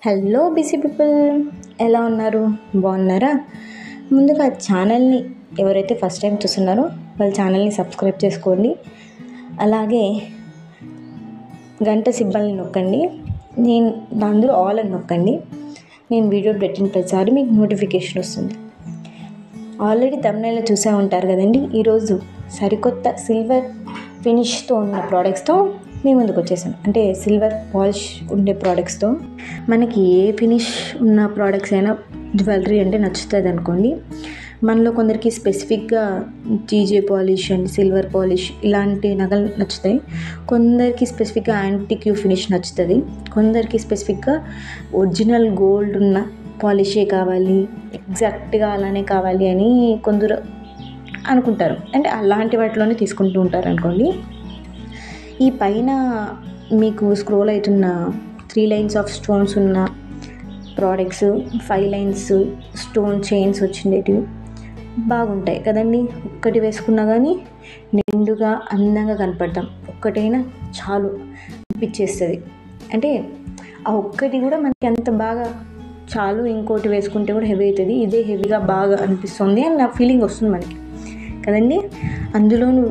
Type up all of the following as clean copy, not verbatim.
Hello busy people, ఎలా ఉన్నారు? బాగున్నారా? ముందుగా ఛానల్ని ఎవరైతే ఫస్ట్ టైం చూస్తున్నారో వాళ్ళ ఛానల్ని సబ్స్క్రైబ్ చేసుకోండి. అలాగే గంట సింబల్ని నొక్కండి. అందులో ఆల్ అని నొక్కండి. నేను వీడియో పెట్టిన ప్రతిసారి మీకు నోటిఫికేషన్ వస్తుంది. ఆల్రెడీ థంబ్నెయిల్లో చూసే ఉంటారు కదండి. ఈరోజు సరికొత్త సిల్వర్ ఫినిష్తో ఉన్న ప్రోడక్ట్స్తో మీ ముందుకు వచ్చేసాను. అంటే సిల్వర్ పాలిష్ ఉండే ప్రోడక్ట్స్తో. మనకి ఏ ఫినిష్ ఉన్న ప్రోడక్ట్స్ అయినా జ్యువెలరీ అంటే నచ్చుతుంది అనుకోండి. మనలో కొందరికి స్పెసిఫిక్గా GJ polish and silver polish ఇలాంటి నగలు నచ్చుతాయి. కొందరికి స్పెసిఫిక్గా యాంటిక్యూ ఫినిష్ నచ్చుతుంది. కొందరికి స్పెసిఫిక్గా ఒరిజినల్ గోల్డ్ ఉన్న పాలిషే కావాలి, ఎగ్జాక్ట్గా అలానే కావాలి అని కొందరు అనుకుంటారు. అంటే అలాంటి వాటిలోనే తీసుకుంటూ ఉంటారు అనుకోండి. ఈ పైన మీకు స్క్రోల్ అవుతున్న 3 లైన్స్ ఆఫ్ స్టోన్స్ ఉన్న ప్రోడక్ట్స్, 5 లైన్స్ స్టోన్ చైన్స్ వచ్చిండేటివి బాగుంటాయి కదండి. ఒక్కటి వేసుకున్నా కానీ నిండుగా అందంగా కనపడతాం. ఒక్కటైనా చాలు అనిపించేస్తుంది. అంటే ఆ ఒక్కటి కూడా మనకి అంత బాగా చాలు, ఇంకోటి వేసుకుంటే కూడా హెవీ అవుతుంది, ఇదే హెవీగా బాగా అనిపిస్తుంది అని నా ఫీలింగ్ వస్తుంది మనకి కదండి. అందులోనూ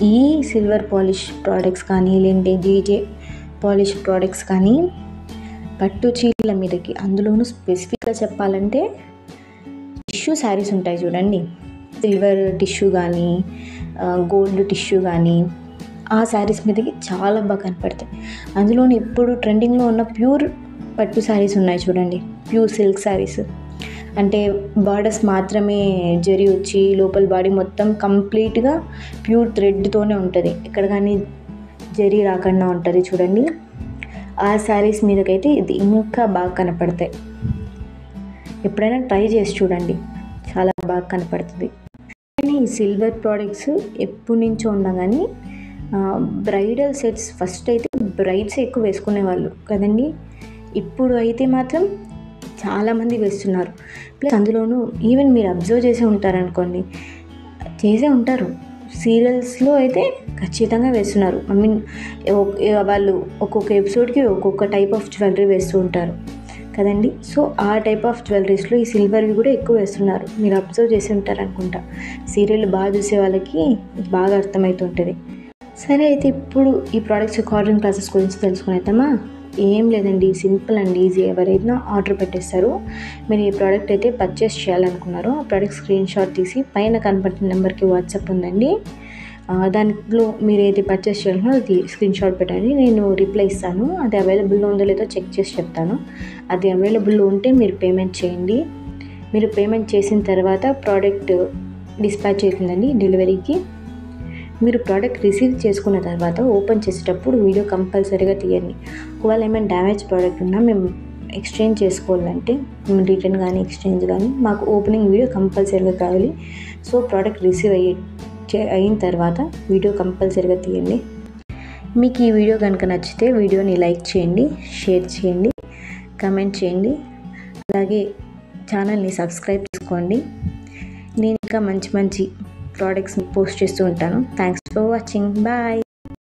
ఈ సిల్వర్ పాలిష్ ప్రోడక్ట్స్ కానీ, లేదంటే జీజే పాలిష్ ప్రోడక్ట్స్ కానీ పట్టు చీరల మీదకి, అందులోనూ స్పెసిఫిక్గా చెప్పాలంటే టిష్యూ శారీస్ ఉంటాయి చూడండి. సిల్వర్ టిష్యూ కానీ, గోల్డ్ టిష్యూ కానీ, ఆ శారీస్ మీదకి చాలా బాగా కనపడతాయి. అందులోనూ ఇప్పుడు ట్రెండింగ్లో ఉన్న ప్యూర్ పట్టు శారీస్ ఉన్నాయి చూడండి. ప్యూర్ సిల్క్ శారీస్ అంటే బార్డర్స్ మాత్రమే జరీ వచ్చి లోపల బాడీ మొత్తం కంప్లీట్గా ప్యూర్ థ్రెడ్తోనే ఉంటుంది, ఎక్కడ కానీ జరీ రాకుండా ఉంటుంది చూడండి. ఆ శారీస్ మీదకైతే ఇది ఇంకా బాగా కనపడతాయి. ఎప్పుడైనా ట్రై చేసి చూడండి, చాలా బాగా కనపడుతుంది. కానీ ఈ సిల్వర్ ప్రోడక్ట్స్ ఎప్పటి నుంచో ఉన్నా కానీ బ్రైడల్ సెట్స్ ఫస్ట్ అయితే బ్రైడ్స్ ఎక్కువ వేసుకునేవాళ్ళు కదండి. ఇప్పుడు అయితే మాత్రం చాలామంది వేస్తున్నారు. ప్లస్ అందులోనూ ఈవెన్ మీరు అబ్జర్వ్ చేసే ఉంటారనుకోండి, చేసే ఉంటారు, సీరియల్స్లో అయితే ఖచ్చితంగా వేస్తున్నారు. ఐ మీన్ వాళ్ళు ఒక్కొక్క ఎపిసోడ్కి ఒక్కొక్క టైప్ ఆఫ్ జ్యువెలరీ వేస్తూ ఉంటారు కదండి. సో ఆ టైప్ ఆఫ్ జ్యువెలరీస్లో ఈ సిల్వర్వి కూడా ఎక్కువ వేస్తున్నారు. మీరు అబ్జర్వ్ చేసి ఉంటారు అనుకుంటా. సీరియల్ బాగా చూసే వాళ్ళకి బాగా అర్థమవుతుంటుంది. సరే, అయితే ఇప్పుడు ఈ ప్రోడక్ట్స్ ఆర్డరింగ్ ప్రాసెస్ గురించి తెలుసుకునేద్దామా? ఏం లేదండి, సింపుల్ అండ్ ఈజీ. ఎవరైనా ఆర్డర్ పెట్టేస్తారు. మీరు ఏ ప్రోడక్ట్ అయితే పర్చేస్ చేయాలనుకున్నారో ఆ ప్రోడక్ట్ స్క్రీన్ షాట్ తీసి పైన కనపడుతున్న నెంబర్కి వాట్సాప్ ఉందండి, దాంట్లో మీరు ఏది పర్చేస్ చేయాలనో అది స్క్రీన్ షాట్ పెట్టండి. నేను రిప్లై ఇస్తాను. అది అవైలబుల్లో ఉందో లేదో చెక్ చేసి చెప్తాను. అది అవైలబుల్లో ఉంటే మీరు పేమెంట్ చేయండి. మీరు పేమెంట్ చేసిన తర్వాత ప్రోడక్ట్ డిస్పాచ్ అవుతుందండి డెలివరీకి. మీరు ప్రోడక్ట్ రిసీవ్ చేసుకున్న తర్వాత ఓపెన్ చేసేటప్పుడు వీడియో కంపల్సరీగా తీయండి. ఒకవేళ ఏమైనా డ్యామేజ్ ప్రోడక్ట్ ఉన్నా మేము ఎక్స్చేంజ్ చేసుకోవాలంటే, రిటర్న్ కానీ ఎక్స్చేంజ్ కానీ, మాకు ఓపెనింగ్ వీడియో కంపల్సరీగా కావాలి. సో ప్రోడక్ట్ రిసీవ్ అయిన తర్వాత వీడియో కంపల్సరీగా తీయండి. మీకు ఈ వీడియో కనుక నచ్చితే వీడియోని లైక్ చేయండి, షేర్ చేయండి, కామెంట్ చేయండి. అలాగే ఛానల్ని సబ్స్క్రైబ్ చేసుకోండి. నేను ఇంకా మంచి మంచి ప్రోడక్ట్స్ని పోస్ట్ చేస్తూ ఉంటాను. Thanks for watching. బాయ్.